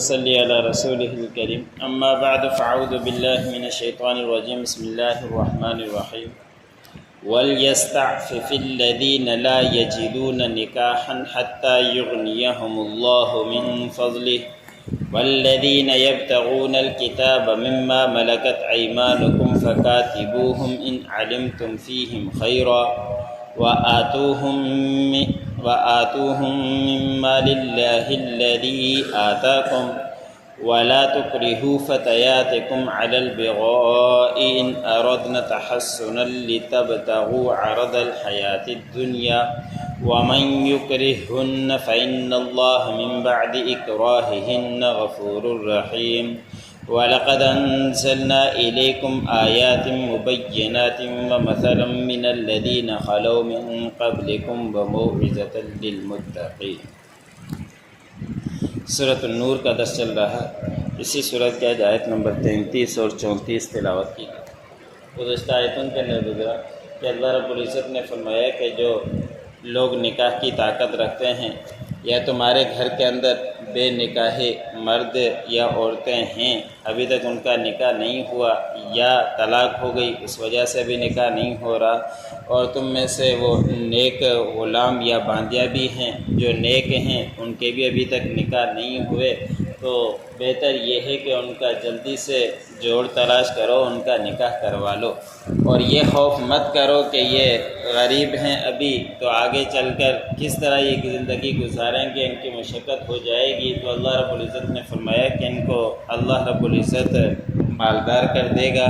صلی علی رسولہ الکریم اما بعد فاعوذ باللہ من الشیطان الرجیم بسم اللہ الرحمن الرحیم وَلْيَسْتَعْفِفِ الَّذِينَ لَا يَجِدُونَ نِكَاحًا حَتَّى يُغْنِيَهُمُ اللَّهُ مِنْ فَضْلِهِ وَالَّذِينَ يَبْتَغُونَ الْكِتَابَ مِمَّا مَلَكَتْ أَيْمَانُكُمْ فَكَاتِبُوهُمْ إِنْ عَلِمْتُمْ فِيهِمْ خَيْرًا وآتوهم مما لله الذي آتاكم ولا تكرهوا فتياتكم على البغاء إن أردنا تحصنا لتبتغوا عرض الحياة الدنيا ومن يكرههن فإن الله من بعد إكراههن غفور رحيم وَلَقَدْ أَنزَلْنَا إِلَيْكُمْ آيَاتٍ مُبَيِّنَاتٍ وَمَثَلًا مِّنَ الَّذِينَ خَلَوْا مِن قَبْلِكُمْ وَمَوْعِظَةً لِّلْمُتَّقِينَ۔ سورۃ النور کا درس چل رہا ہے۔ اسی سورت کی آیت نمبر 33 اور 34 تلاوت کی۔ گزشتہ آیتوں کے اندر گزرا کہ اللہ رب العزت نے فرمایا کہ جو لوگ نکاح کی طاقت رکھتے ہیں یا تمہارے گھر کے اندر بے نکاح مرد یا عورتیں ہیں، ابھی تک ان کا نکاح نہیں ہوا یا طلاق ہو گئی، اس وجہ سے بھی نکاح نہیں ہو رہا، اور تم میں سے وہ نیک غلام یا باندیاں بھی ہیں جو نیک ہیں، ان کے بھی ابھی تک نکاح نہیں ہوئے، تو بہتر یہ ہے کہ ان کا جلدی سے جوڑ تلاش کرو، ان کا نکاح کروا لو، اور یہ خوف مت کرو کہ یہ غریب ہیں ابھی تو آگے چل کر کس طرح یہ زندگی گزاریں گے، ان کی مشقت ہو جائے گی، تو اللہ رب العزت نے فرمایا کہ ان کو اللہ رب العزت مالدار کر دے گا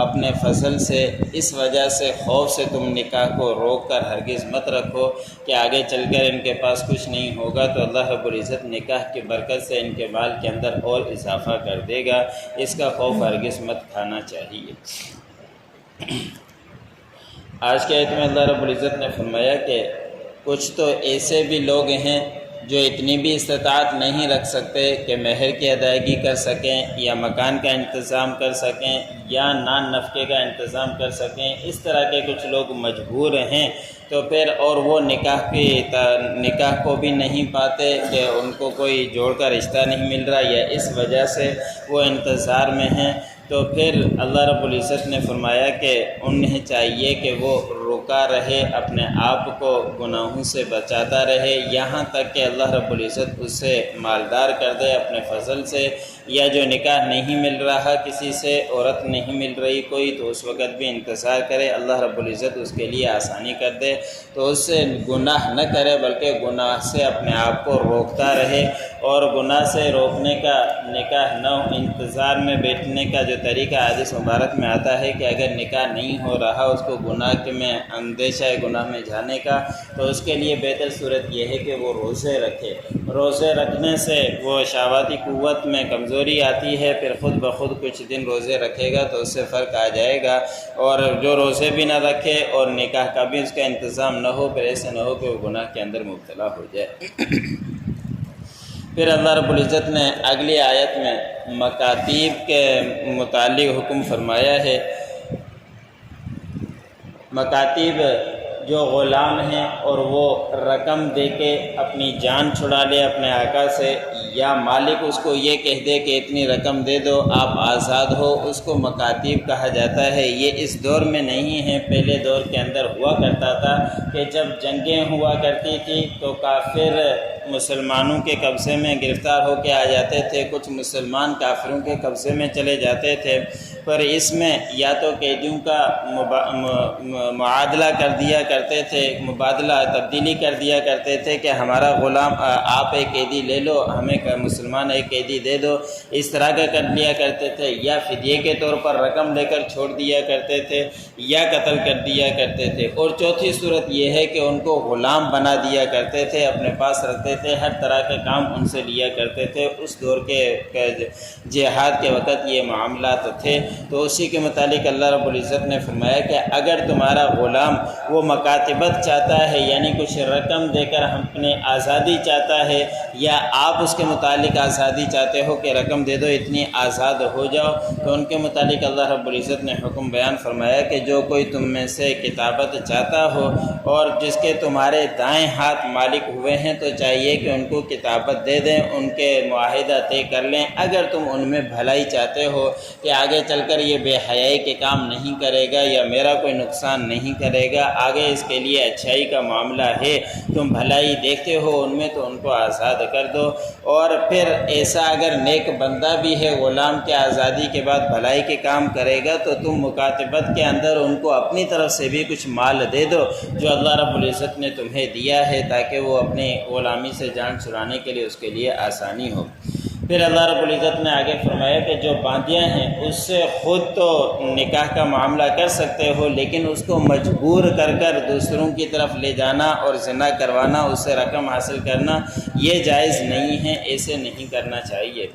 اپنے فضل سے۔ اس وجہ سے خوف سے تم نکاح کو روک کر ہرگز مت رکھو کہ آگے چل کر ان کے پاس کچھ نہیں ہوگا، تو اللہ رب العزت نکاح کی برکت سے ان کے مال کے اندر اور اضافہ کر دے گا، اس کا خوف ہرگز مت کھانا چاہیے۔ آج کے آیت میں اللہ رب العزت نے فرمایا کہ کچھ تو ایسے بھی لوگ ہیں جو اتنی بھی استطاعت نہیں رکھ سکتے کہ مہر کی ادائیگی کر سکیں یا مکان کا انتظام کر سکیں یا نان نفقے کا انتظام کر سکیں، اس طرح کے کچھ لوگ مجبور ہیں، تو پھر اور وہ نکاح کو بھی نہیں پاتے کہ ان کو کوئی جوڑ کا رشتہ نہیں مل رہا یا اس وجہ سے وہ انتظار میں ہیں، تو پھر اللہ رب العزت نے فرمایا کہ انہیں چاہیے کہ وہ رکا رہے، اپنے آپ کو گناہوں سے بچاتا رہے، یہاں تک کہ اللہ رب العزت اسے مالدار کر دے اپنے فضل سے، یا جو نکاح نہیں مل رہا کسی سے، عورت نہیں مل رہی کوئی، تو اس وقت بھی انتظار کرے، اللہ رب العزت اس کے لیے آسانی کر دے، تو اس سے گناہ نہ کرے بلکہ گناہ سے اپنے آپ کو روکتا رہے، اور گناہ سے روکنے کا نکاح نہ انتظار میں بیٹھنے کا جو طریقہ حدیث مبارک میں آتا ہے کہ اگر نکاح نہیں ہو رہا اس کو گناہ میں اندیشہ ہے گناہ میں جانے کا، تو اس کے لیے بہتر صورت یہ ہے کہ وہ روزے رکھے۔ روزے رکھنے سے وہ شہواتی قوت میں کمزوری آتی ہے، پھر خود بخود کچھ دن روزے رکھے گا تو اس سے فرق آ جائے گا، اور جو روزے بھی نہ رکھے اور نکاح کا بھی اس کا انتظام نہ ہو، پھر ایسے نہ ہو کہ وہ گناہ کے اندر مبتلا ہو جائے۔ پھر اللہ رب العزت نے اگلی آیت میں مکاتیب کے متعلق حکم فرمایا ہے۔ مکاتیب جو غلام ہیں اور وہ رقم دے کے اپنی جان چھڑا لے اپنے آقا سے، یا مالک اس کو یہ کہہ دے کہ اتنی رقم دے دو آپ آزاد ہو، اس کو مکاتیب کہا جاتا ہے۔ یہ اس دور میں نہیں ہے، پہلے دور کے اندر ہوا کرتا تھا کہ جب جنگیں ہوا کرتی تھی تو کافر مسلمانوں کے قبضے میں گرفتار ہو کے آ جاتے تھے، کچھ مسلمان کافروں کے قبضے میں چلے جاتے تھے، پر اس میں یا تو قیدیوں کا معادلہ کر دیا کرتے تھے، مبادلہ تبدیلی کر دیا کرتے تھے کہ ہمارا غلام آپ ایک قیدی لے لو، ہمیں مسلمان ایک قیدی دے دو، اس طرح کا کر لیا کرتے تھے، یا فدیے کے طور پر رقم لے کر چھوڑ دیا کرتے تھے، یا قتل کر دیا کرتے تھے، اور چوتھی صورت یہ ہے کہ ان کو غلام بنا دیا کرتے تھے، اپنے پاس رکھتے تھے، ہر طرح کا کام ان سے لیا کرتے تھے۔ اس دور کے جہاد کے وقت یہ معاملات تھے، تو اسی کے متعلق اللہ رب العزت نے فرمایا کہ اگر تمہارا غلام وہ مکاتبت چاہتا ہے، یعنی کچھ رقم دے کر اپنے آزادی چاہتا ہے، یا آپ اس کے متعلق آزادی چاہتے ہو کہ رقم دے دو اتنی آزاد ہو جاؤ، تو ان کے متعلق اللہ رب العزت نے حکم بیان فرمایا کہ جو کوئی تم میں سے کتابت چاہتا ہو اور جس کے تمہارے دائیں ہاتھ مالک ہوئے ہیں تو چاہیے کہ ان کو کتابت دے دیں، ان کے معاہدہ طے کر لیں۔ اگر تم ان میں بھلائی چاہتے ہو کہ آگے چل کر یہ بے حیائی کے کام نہیں کرے گا یا میرا کوئی نقصان نہیں کرے گا، آگے اس کے لیے اچھائی کا معاملہ ہے، تم بھلائی دیکھتے ہو ان میں، تو ان کو آزاد کر دو۔ اور پھر ایسا اگر نیک بندہ بھی ہے غلام کے آزادی کے بعد بھلائی کے کام کرے گا تو تم مکاتبت کے اندر ان کو اپنی طرف سے بھی کچھ مال دے دو جو اللہ رب العزت نے تمہیں دیا ہے، تاکہ وہ اپنی غلامی سے جان چھڑانے کے لیے اس کے لیے آسانی ہو۔ پھر اللہ رب العزت نے آگے فرمایا کہ جو باندیاں ہیں اس سے خود تو نکاح کا معاملہ کر سکتے ہو، لیکن اس کو مجبور کر کر دوسروں کی طرف لے جانا اور زنا کروانا، اس سے رقم حاصل کرنا، یہ جائز نہیں ہے، ایسے نہیں کرنا چاہیے۔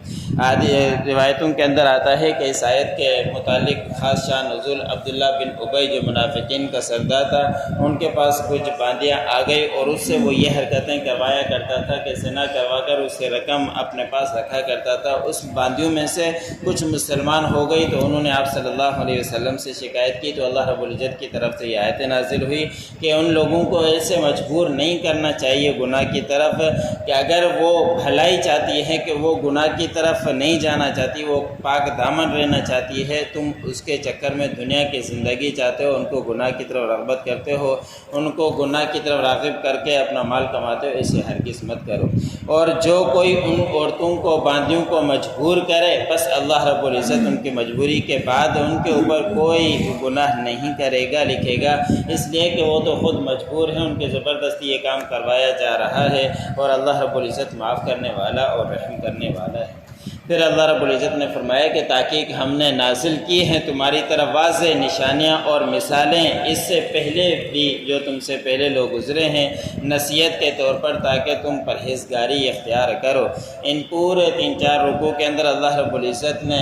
روایتوں کے اندر آتا ہے کہ اس آیت کے متعلق خاص شان نزول عبداللہ بن ابی جو منافقین کا سردار تھا، ان کے پاس کچھ باندیاں آ گئی اور اس سے وہ یہ حرکتیں کروایا کرتا تھا کہ زنا کروا کر اس سے رقم اپنے پاس رکھا کرتا تھا۔ اس باندیوں میں سے کچھ مسلمان ہو گئی تو انہوں نے آپ صلی اللہ علیہ وسلم سے شکایت کی، تو اللہ رب العزت کی طرف سے یہ آیت نازل ہوئی کہ ان لوگوں کو ایسے مجبور نہیں کرنا چاہیے گناہ کی طرف، کہ اگر وہ بھلائی چاہتی ہے کہ وہ گناہ کی طرف نہیں جانا چاہتی، وہ پاک دامن رہنا چاہتی ہے، تم اس کے چکر میں دنیا کی زندگی چاہتے ہو، ان کو گناہ کی طرف رغبت کرتے ہو، ان کو گناہ کی طرف راغب کر کے اپنا مال کماتے ہو، اسے ہرگز مت کرو۔ اور جو کوئی ان عورتوں کو باندیوں کو مجبور کرے، بس اللہ رب العزت ان کی مجبوری کے بعد ان کے اوپر کوئی گناہ نہیں کرے گا، لکھے گا، اس لیے کہ وہ تو خود مجبور ہیں، ان کے زبردستی یہ کام کروایا جا رہا ہے، اور اللہ رب العزت معاف کرنے والا اور رحم کرنے والا ہے۔ پھر اللہ رب العزت نے فرمایا کہ تاکہ ہم نے نازل کی ہیں تمہاری طرف واضح نشانیاں اور مثالیں اس سے پہلے بھی جو تم سے پہلے لوگ گزرے ہیں، نصیحت کے طور پر، تاکہ تم پرہیزگاری اختیار کرو۔ ان پورے 3-4 رکوع کے اندر اللہ رب العزت نے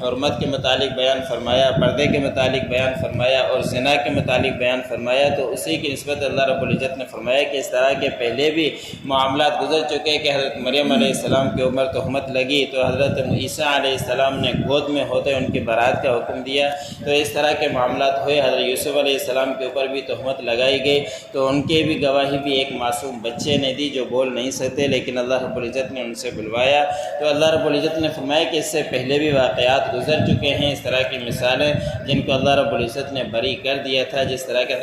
حرمت کے متعلق بیان فرمایا، پردے کے متعلق بیان فرمایا اور زنا کے متعلق بیان فرمایا، تو اسی کی نسبت اللہ رب العزت نے فرمایا کہ اس طرح کے پہلے بھی معاملات گزر چکے کہ حضرت مریم علیہ السلام کے اوپر تہمت لگی تو حضرت عیسیٰ علیہ السلام نے گود میں ہوتے ان کی برات کا حکم دیا، تو اس طرح کے معاملات ہوئے۔ حضرت یوسف علیہ السلام کے اوپر بھی تہمت لگائی گئی تو ان کے بھی گواہی بھی ایک معصوم بچے نے دی جو بول نہیں سکتے، لیکن اللہ رب العزت نے ان سے بلوایا۔ تو اللہ رب العزت نے فرمایا کہ اس سے پہلے بھی واقعات گزر چکے ہیں، اس طرح کی مثالیں جن کو اللہ رب العزت نے بری کر دیا تھا، جس طرح کہ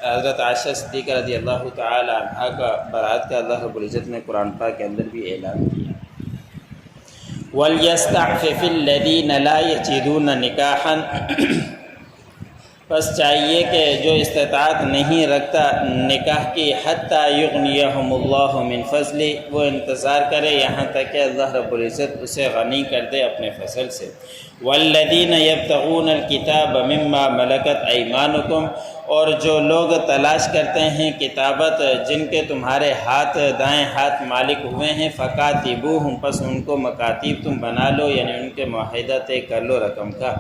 حضرت عائشہ صدیقہ رضی اللہ تعالی عنہا کا برات کا اللہ رب العزت نے قرآن پاک کے اندر بھی اعلان کیا۔ وَلْيَسْتَعْفِفِ الَّذِينَ لَا يَجِدُونَ نِكَاحًا، بس چاہیے کہ جو استطاعت نہیں رکھتا نکاح کی، حتیٰ یغنیہم اللہ من فضلہ، وہ انتظار کرے یہاں تک کہ اللہ رب العزت اسے غنی کر دے اپنے فضل سے۔ والذین یبتغون الکتاب مما ملکت ایمانکم، اور جو لوگ تلاش کرتے ہیں کتابت جن کے تمہارے ہاتھ دائیں ہاتھ مالک ہوئے ہیں، فکاتبوہم، پس ان کو مکاتیب تم بنا لو، یعنی ان کے معاہدہ طے کر لو رقم کا۔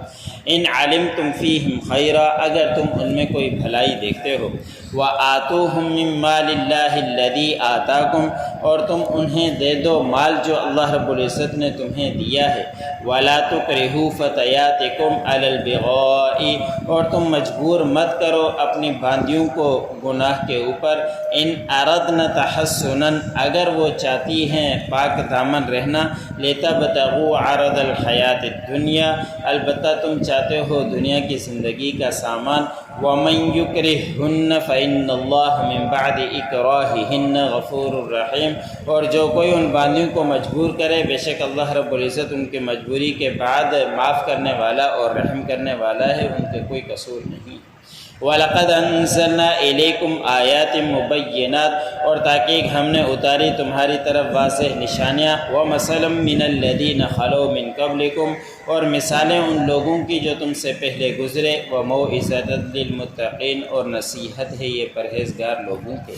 ان علمتم فیہم خیرا، اگر تم ان میں کوئی بھلائی دیکھتے ہو۔ وآتوہم من مال اللہ الذی آتاکم، اور تم انہیں دے دو مال جو اللہ رب العزت نے تمہیں دیا ہے۔ ولا تکرہوا فتیاتکم علی البغاء، اور تم مجبور مت کرو اپنی باندیوں کو گناہ کے اوپر۔ ان اردن تحسنا، اگر وہ چاہتی ہیں پاک دامن رہنا۔ لتبتغوا عرض الحیات الدنیا، البتہ تم چاہتے ہو دنیا کی زندگی کا سامان۔ ومن یکرہہن فإن اللہ من بعد اکراہہن غفور رحیم، اور جو کوئی ان باندیوں کو مجبور کرے، بے شک اللہ رب العزت ان کی مجبوری کے بعد معاف کرنے والا اور رحم کرنے والا ہے، ان کے کوئی قصور نہیں۔ وَلَقَدْ أَنزَلْنَا إِلَيْكُمْ آيَاتٍ مُبَيِّنَاتٍ، اور تاکہ ہم نے اتاری تمہاری طرف واضح نشانیاں۔ وَمَثَلًا مِّنَ الَّذِينَ خَلَوْا مِن قَبْلِكُمْ، اور مثالیں ان لوگوں کی جو تم سے پہلے گزرے۔ وَمَوْعِظَةً لِّلْمُتَّقِينَ، اور نصیحت ہے یہ پرہیزگار لوگوں کے۔